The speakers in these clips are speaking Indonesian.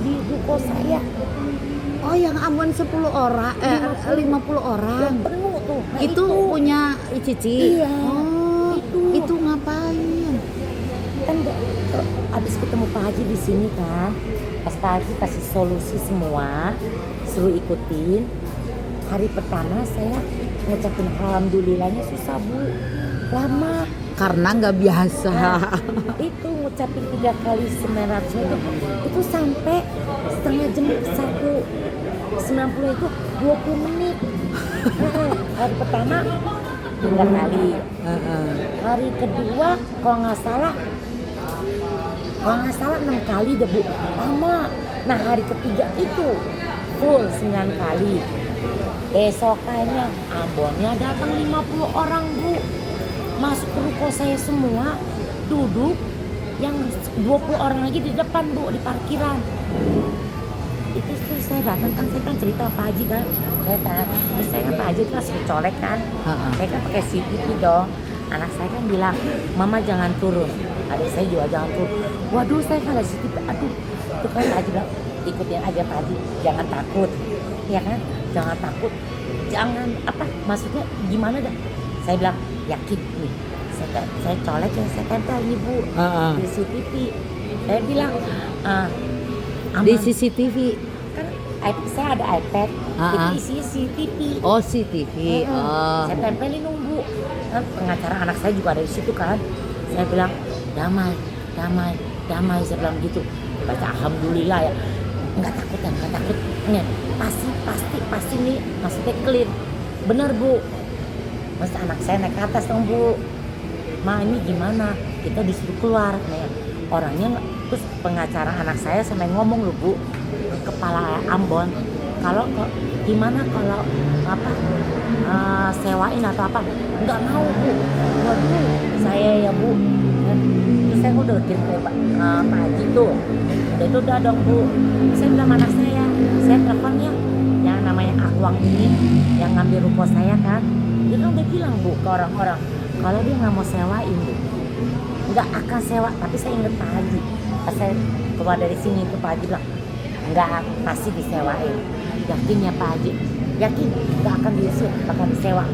di ruko saya. Oh, yang Ambon 10 orang, 50 orang. Yang penuh tuh. Nah, itu punya Cici. Iya. Oh, itu ngapain? Kan abis ketemu Pak Haji di sini kan, pas Pak Haji kasih solusi semua, suruh ikutin. Hari pertama saya ngucapin alhamdulillahnya susah Bu, lama. Karena nggak biasa. Itu ngucapin 3 kali 900 itu sampai setengah jam, 190 itu 20 menit. Hari pertama 3 kali. Hari kedua kalau nggak salah 6 kali deh Bu, lama. Nah hari ketiga itu full 9 kali. Besokannya Ambonnya datang 50 orang Bu, masuk ke ruko saya semua, duduk, yang 20 orang lagi di depan Bu, di parkiran. Itu tuh saya datang kan, saya kan cerita Pak Haji kan, saya kan Pak Haji kan masih colek kan, saya kan pakai CCTV dong. Anak saya kan bilang, mama jangan turun, adik saya juga jangan turun. Waduh saya kan ada CCTV, aduh itu kan Pak Haji bilang, ikutin aja Pak Haji, jangan takut, ya kan, jangan takut, jangan apa, maksudnya gimana dah. Saya bilang yakin nih, saya colek yang saya tempel nih Bu, di CCTV. Saya bilang Di CCTV kan saya ada iPad, itu isinya CCTV. Oh, CCTV. Saya tempelin nunggu kan, pengacara anak saya juga ada di situ kan. Saya bilang damai, saya bilang gitu. Baca alhamdulillah ya, nggak takut nih, pasti nih, maksudnya clear, bener Bu. Mas anak saya naik ke atas dong Bu, Ma ini gimana, kita disuruh keluar nih orangnya. Terus pengacara anak saya sampai ngomong loh Bu, kepala Ambon, kalau gimana kalau apa sewain atau apa, nggak mau Bu. Waduh saya ya Bu, terus saya udah kirim ke Pak Haji tuh, udah dong Bu. Saya bilang anak saya teleponnya yang namanya Akwang ini yang ngambil ruko saya kan, dia kan udah bilang Bu ke orang-orang kalau dia nggak mau sewain Bu, nggak akan sewa. Tapi saya inget Pak Haji, pas saya keluar dari sini itu Pak Haji bilang nggak, pasti disewain. Yakin ya Pak Haji? Yakin nggak akan diusir, bakal disewa.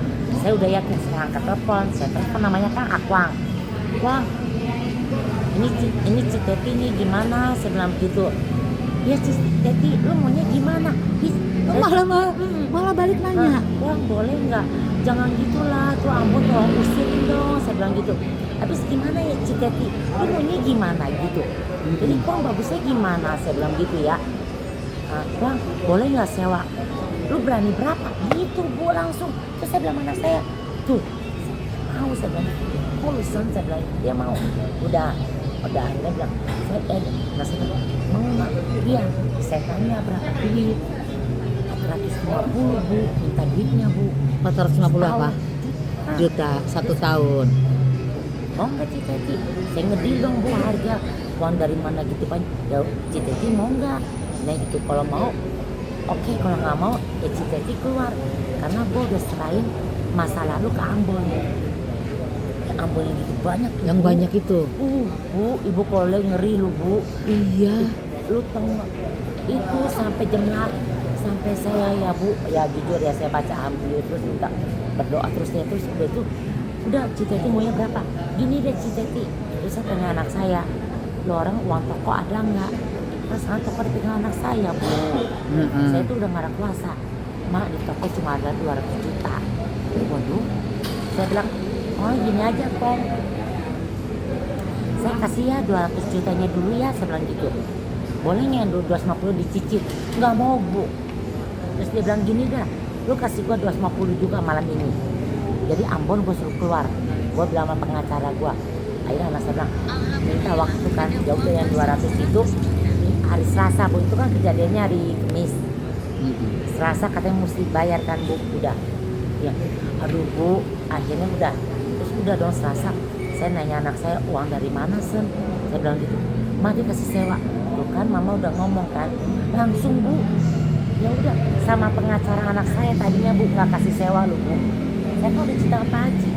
Saya udah yakin. Saya angkat telepon, saya telepon namanya kan Akwang. Wang, ini Citeti nih gimana? Saya bilang gitu. Ya Citeti, lu maunya gimana? Malah balik nanya. Wang boleh nggak? Jangan gitulah, tuh Ambon tolong usirin dong. Saya bilang gitu. Habis gimana ya Citeti? Lu maunya gimana gitu? Jadi Bang bagusnya gimana? Saya bilang gitu ya. Bang boleh nggak sewa? Lu berani berapa? Gitu Bu langsung. Terus saya bilang anak saya, tuh mau, saya bilang kulusan, saya bilang dia mau. Udah akhirnya bilang saya mau nggak? Iya. Saya tanya berapa duit? 450 Bu, minta duitnya Bu. 450 apa? Juta 1 tahun. Mau nggak Citeti? Saya ngedil dong Bu harga. Uang dari mana gitu Pak? Ya Citeti mau nggak? Nah gitu, kalau mau oke, kalau nggak mau ya Citeti keluar. Karena gue udah serahin masa lalu ke Ambon. Ya Ambon yang gitu banyak. Yang Bu. Banyak itu. Bu, ibu kalau ngeri lu Bu. Iya. Lu tengok itu sampai jam 8. Sampai saya ya Bu, ya jujur ya saya baca alhamdulillah terus minta berdoa terusnya, terus udah itu udah Citeti maunya berapa? Gini deh Citeti. Terus saya tanya anak saya, lo orang uang toko ada nggak? Terus toko dipegang anak saya Bu. Saya tuh udah nggak ada kuasa. Mak di toko cuma ada 200 juta. Waduh. Saya bilang, oh gini aja Kong, saya kasih ya 200 jutanya dulu ya, saya bilang gitu. Boleh nggak 250 dicicil? Nggak mau Bu. Terus dia bilang gini dah, lu kasih gua 250 juga malam ini. Jadi Ambon gua suruh keluar. Gua bilang sama pengacara gua. Akhirnya anak saya bilang, minta waktu kan, jauh dari yang 200 itu hari Selasa Bu, itu kan kejadiannya hari Kamis. Selasa katanya mesti bayar kan Bu, udah. Ya, aduh Bu, akhirnya udah. Terus udah dong Selasa, saya nanya anak saya, uang dari mana Sen? Saya bilang gitu, Ma dia kasih sewa. Tuh kan Mama udah ngomong kan, langsung Bu. Ya udah, sama pengacara anak saya tadinya Bu nggak kasih sewa loh Bu. Saya kan udah cerita ke Pak Haji.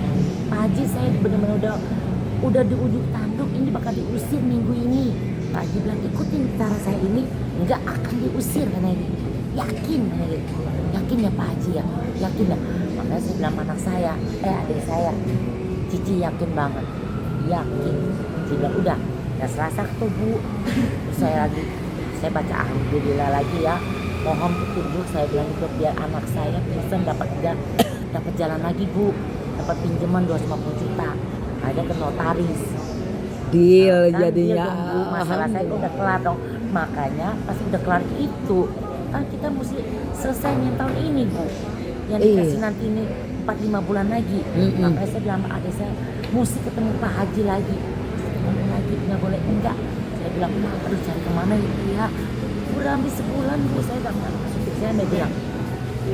Pak Haji saya benar-benar udah di ujung tanduk, ini bakal diusir minggu ini. Pak Haji bilang ikutin cara saya ini nggak akan diusir karena ini. Yakin karena gitu. Yakin ya Pak Haji ya, yakin ya. Makanya saya bilang anak saya, adik saya, Cici yakin banget, yakin. Dia bilang udah, ya Selasa tuh Bu. Terus saya baca alhamdulillah lagi ya. Mohon petunjuk saya bilang itu biar anak saya bisa dapat jalan lagi Bu, dapat pinjaman 250 juta. Ada ke notaris. Deal Kan jadinya. dia tunggu, masalah saya udah kelar dong. Makanya pasti udah kelar itu kan kita mesti selesainya tahun ini Bu. Yang dikasih nanti ini 4-5 bulan lagi. Makanya saya bilang sama adik saya mesti ketemu Pak Haji lagi. Ketemu lagi nggak boleh enggak. Saya bilang aduh cari kemana itu ya. Udah habis sebulan Bu, saya bilang saya bilang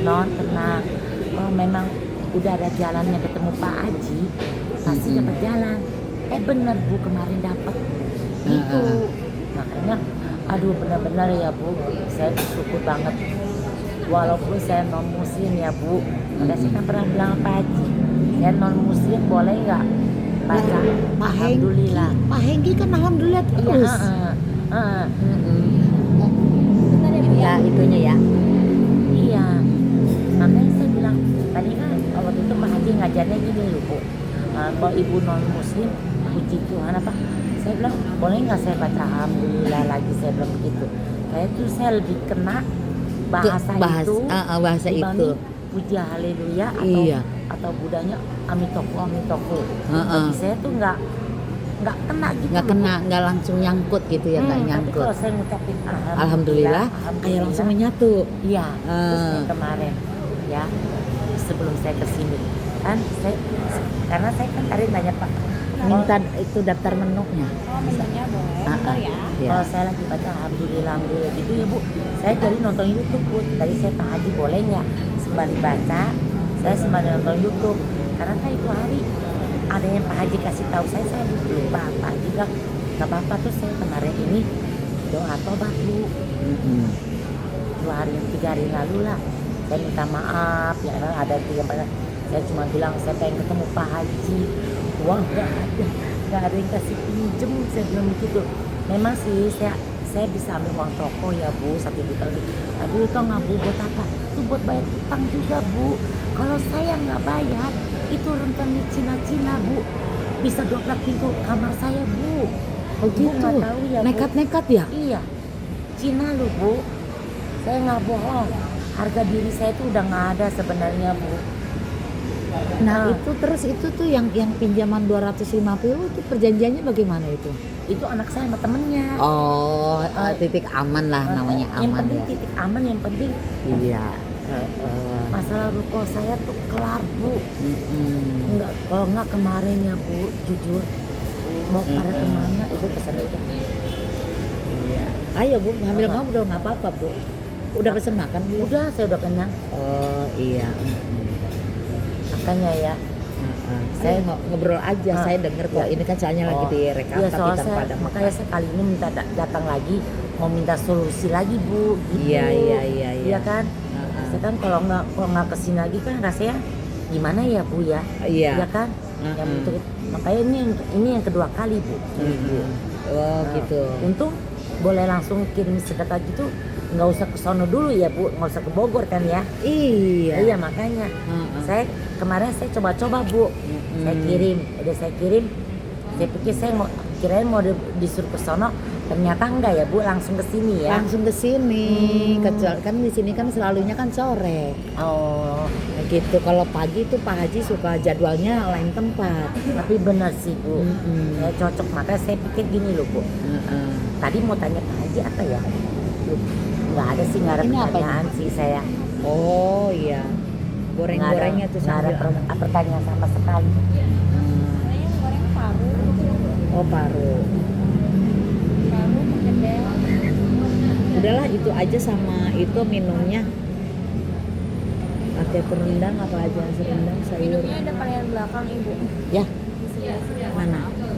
non tenang. Kalau memang udah ada jalannya ketemu Pak Haji pasti dapat jalan. Bener Bu, kemarin dapat itu. Makanya aduh benar-benar ya Bu, saya bersyukur banget walaupun saya non muslim ya Bu. Karena saya kan pernah bilang Pak Haji saya non muslim boleh nggak baca alhamdulillah. Pak Hengki kan alhamdulillah terus. Ya itunya ya. Iya, makanya saya bilang tadi kan waktu itu Pak Haji ngajarnya gini loh Bu. Kalau ibu non muslim puji Tuhan apa? Saya bilang boleh nggak saya baca alhamdulillah lagi, saya bilang begitu. Kayak itu saya lebih kena bahasa itu dibanding puji haleluya atau budanya amitoko amitoko. Bagi saya tuh nggak kena gitu. Nggak kena, nggak langsung nyangkut gitu ya, nggak Tapi nyangkut. kalau saya ngucapin Alhamdulillah, kayak langsung menyatu. Iya, terus yang kemarin ya sebelum saya kesini kan karena saya kan tadi nanya Pak Minta itu daftar menunya. Menunya boleh, bentar ya. kalau saya lagi baca alhamdulillah gitu ya Bu, saya dari nonton YouTube Bu. Tadi saya Pak Haji boleh nggak sembari baca saya sembari nonton YouTube, karena kan itu hari ada yang Pak Haji kasih tahu saya lupa. Pak Haji bilang nggak apa-apa tuh, saya kemarin ini doa tobat Bu. 3 hari lalu lah saya minta maaf ya, kan ada 3-4 saya cuma bilang saya pengen ketemu Pak Haji, uang nggak ada yang kasih pinjem, saya bilang begitu. Memang sih saya bisa ambil uang toko ya Bu 1 juta lebih, tapi itu nggak Bu buat apa? Itu buat bayar utang juga Bu. Kalau saya nggak bayar itu rentenir Cina Bu, bisa dobrak pintu kamar saya Bu. Oh gitu. Nggak tahu ya Bu. Nekat-nekat ya? Iya, Cina loh Bu, saya nggak bohong. Harga diri saya tuh udah nggak ada sebenarnya Bu. Nah itu terus itu tuh yang pinjaman 250 itu perjanjiannya bagaimana itu? Itu anak saya sama temennya. Oh titik aman lah namanya, Yang aman penting ya. titik aman, yang penting Iya. masalah ruko saya tuh kelar Bu. Enggak, kalau nggak kemarin ya Bu, jujur mau pada kemana itu pesan aja. Iya. Ayo Bu, hamil kamu udah nggak apa-apa Bu. Udah pesen makan Bu? Udah, saya udah kenyang. Oh iya. Makanya ya. Saya ngobrol aja, saya denger kok. Ini kan soalnya lagi direkam Iya, tapi soalnya tanpa ada makanya saya kali ini minta datang lagi, mau minta solusi lagi Bu. Gitu. Iya. Iya kan? Saya kan kalau nggak kesini lagi kan rasanya gimana ya Bu ya? Iya. Iya kan? Yang untuk makanya ini yang kedua kali Bu. Oh gitu. Untung boleh langsung kirim sedekah gitu, nggak usah ke sono dulu ya Bu, nggak usah ke Bogor kan ya? Iya makanya. Saya kemarin saya coba-coba Bu, saya kirim. Saya pikir saya kirain mau disuruh ke sono, ternyata enggak ya Bu, langsung ke sini ya. Langsung ke sini. Kecuali kan di sini kan selalunya kan sore. Oh, Nah, gitu. Kalau pagi tuh Pak Haji suka jadwalnya lain tempat. tapi benar sih Bu, saya cocok, makanya saya pikir gini loh Bu. Tadi mau tanya Pak Haji apa ya? Nggak ada sih, nggak ada Ini apa pertanyaan sih saya. Oh iya. Goreng-gorengnya tuh nggak ada sambil. pertanyaan sama sekali. Saya goreng paru, Oh paru. perkedel. Udahlah itu aja sama itu minumnya. Pakai perendang apa aja, serendang sayur. Minumnya ada paling belakang Ibu. Ya, Di sebelah sini. mana? Ada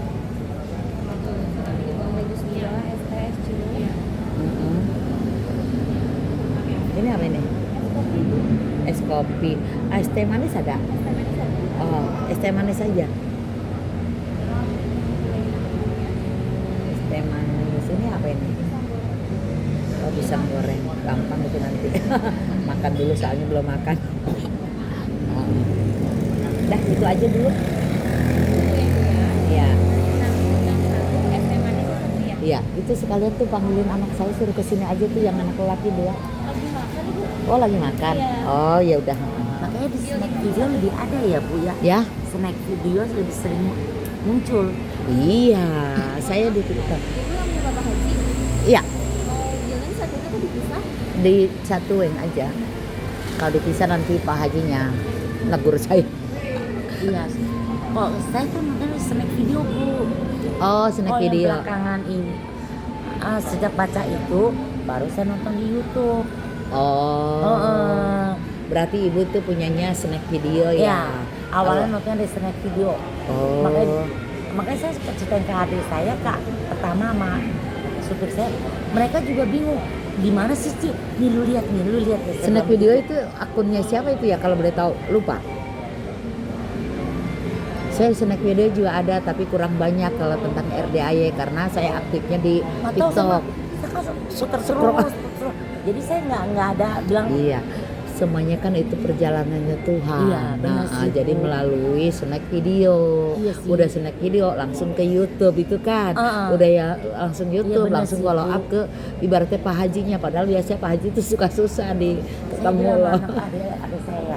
jus buah, es teh, es jeruk. Ini apa ini? Es kopi. Es teh manis ada? Oh, es teh manis aja. Es teh manis ini apa? gampang itu nanti. Makan dulu soalnya belum makan. Dah gitu aja dulu. Iya. Es teh manis itu satu ya. Iya, itu sekalian tuh panggilin anak saya suruh kesini aja tuh yang anak laki 2. Lagi makan ibu. Oh lagi makan. Iya. Oh ya udah. Makanya di snack video lebih ada ya Bu ya. Ya. Snack video lebih sering muncul. Iya, saya di TikTok. Ibu yang punya Bapak Haji Iya, mau jalan satunya tuh dipisah. disatuin aja. Kalau dipisah nanti Pak Hajinya negur saya. Iya. Kok saya tuh nonton snack video Bu. Oh, snack Yang video. belakangan ini sejak baca itu baru saya nonton di YouTube. Oh. Berarti ibu tuh punyanya snack video ya? Ya, awalnya Kalau- nonton dari snack video. Oh. Makanya saya suka ceritain ke adik saya, Kak. Pertama sama supir saya, mereka juga bingung. Di mana sih, Ci? Nih lu lihat. Saya Snack bilang video gitu. itu akunnya siapa itu ya kalau boleh tahu? Lupa. Saya snack video juga ada tapi kurang banyak kalau tentang RDAY karena saya aktifnya di Nggak tahu sama, TikTok. saya kan puter Scroll. terus. Jadi saya nggak ada bilang. Iya. Semuanya kan itu perjalanannya Tuhan. Iya, benar sih, Jadi Bu. melalui snack video. Iya sih. Udah snack video langsung ke YouTube itu kan. Udah ya langsung YouTube, benar langsung sih, follow Bu. up ke ibaratnya Pak Hajinya. Padahal biasanya Pak Haji itu suka susah di Saya ketemu bilang loh. sama adik saya,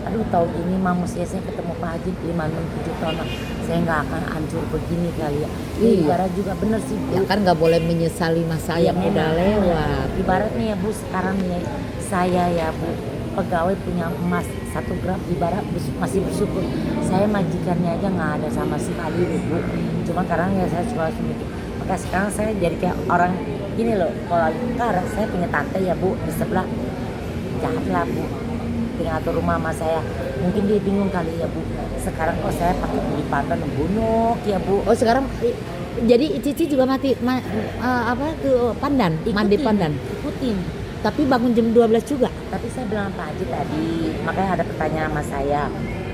aduh tahun ini mah mesti saya ketemu Pak Haji 5-6-7 tahun lah. Saya nggak akan hancur begini kali ya. Iya. Ibarat juga bener sih Bu. Ya kan nggak boleh menyesali masa yang Iya, udah memang. lewat. Ibarat nih ya Bu, sekarang nih saya ya Bu, pegawai punya emas 1 gram, ibarat masih bersyukur. Saya majikannya aja nggak ada sama sekali Bu. Cuma sekarang ya saya suka mikir. Maka sekarang saya jadi kayak orang gini loh. Kalau sekarang saya punya tante ya Bu di sebelah, jahat lah Bu. Tinggal atur rumah sama saya. Mungkin dia bingung kali ya Bu. Sekarang kok saya pakai beli pandan bunuk ya Bu. Oh sekarang jadi Cici juga mati apa ke pandan, mandi pandan. Ikutin. Tapi bangun jam 12 juga. Tapi saya bilang Pak Haji tadi, makanya ada pertanyaan sama saya.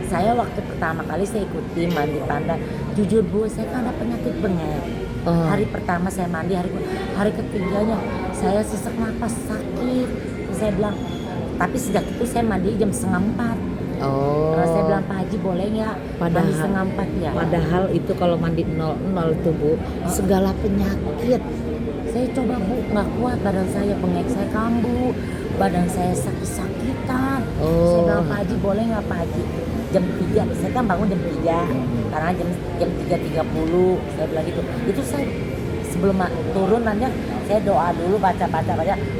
Saya waktu pertama kali saya ikuti mandi pandan, jujur Bu, saya kan ada penyakit bengek. Oh. Hari pertama saya mandi, hari ketiganya saya sesak napas sakit. Saya bilang, tapi sejak itu saya mandi jam 3:30. Oh. Saya bilang Pak Haji boleh nggak mandi 3:30 ya? Padahal itu kalau mandi 00 itu Bu, segala penyakit. Saya coba Bu, nggak kuat badan saya, bengek saya kambuh, badan saya sakit-sakitan. Saya bilang Pak Haji boleh nggak Pak Haji? Jam 3, saya kan bangun jam 3, karena jam 3.30, saya bilang gitu. Itu saya sebelum turun nanya, saya doa dulu, baca.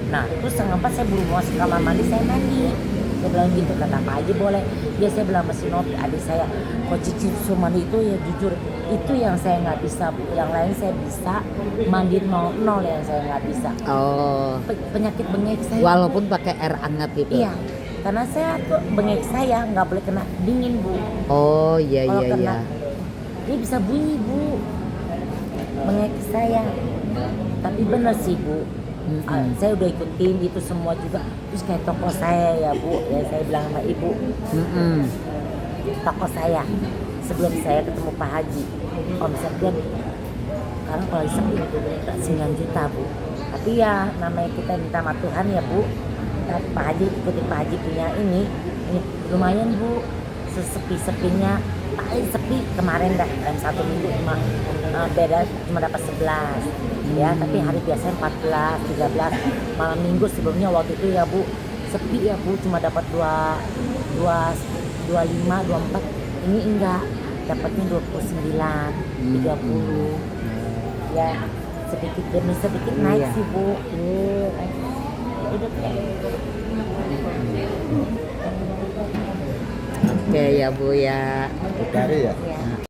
Nah, terus 3:30 saya buru masuk kamar mandi, saya mandi. Saya bilang gitu, kata Pak Haji boleh. Dia saya bilang sama si Novi, adik saya, kok Cici suruh mandi itu ya jujur, itu yang saya nggak bisa Bu. Yang lain saya bisa, mandi 00 yang saya nggak bisa. Oh. Penyakit bengek saya. Walaupun pakai air hangat gitu. Iya, karena saya tuh bengek saya nggak boleh kena dingin Bu. Oh iya Kalau iya kena, iya. dia bisa bunyi Bu, bengek saya. Tapi bener sih Bu, saya udah ikutin itu semua juga. Terus kayak toko saya ya Bu, ya saya bilang sama ibu, toko saya sebelum saya ketemu Pak Haji, omsetnya sekarang kalau sepi 9 juta Bu. Tapi ya namanya kita minta sama Tuhan ya Bu. Nah, Pak Haji ikutin Pak Haji punya ini lumayan Bu, sesepi-sepinya paling sepi kemarin dah dalam 1 minggu cuma beda cuma dapat 11 ya, tapi hari biasanya 14, 13, malam minggu sebelumnya waktu itu ya Bu sepi ya Bu, cuma dapat 25, 24. Ini enggak, dapatnya 29, 30 ya, sedikit demi sedikit naik Iya. sih Bu. Hidup ya. Oke ya Bu ya. Cari ya? Ya.